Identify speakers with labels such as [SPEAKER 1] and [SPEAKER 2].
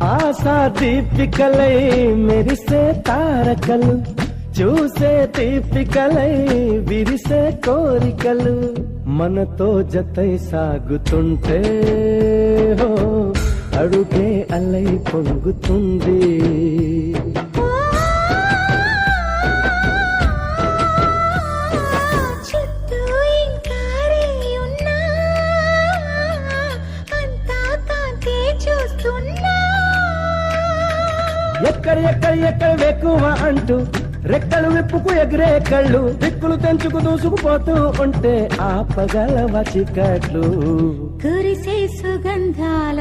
[SPEAKER 1] ఆశా దీపికలై మెరిసే తారకలు, చూసే దీపికలై విరిసే కోరికలు, మనతో జతై సాగుతుంటే హో అడుగే అలై పొంగుతుంది. ఎక్కడ వెక్కువ అంటూ రెక్కలు విప్పుకు ఎగిరే కళ్ళు, దిక్కులు తెంచుకు దూసుకుపోతూ ఉంటే ఆపగలవ చికట్లు.
[SPEAKER 2] కురిసే సుగంధాల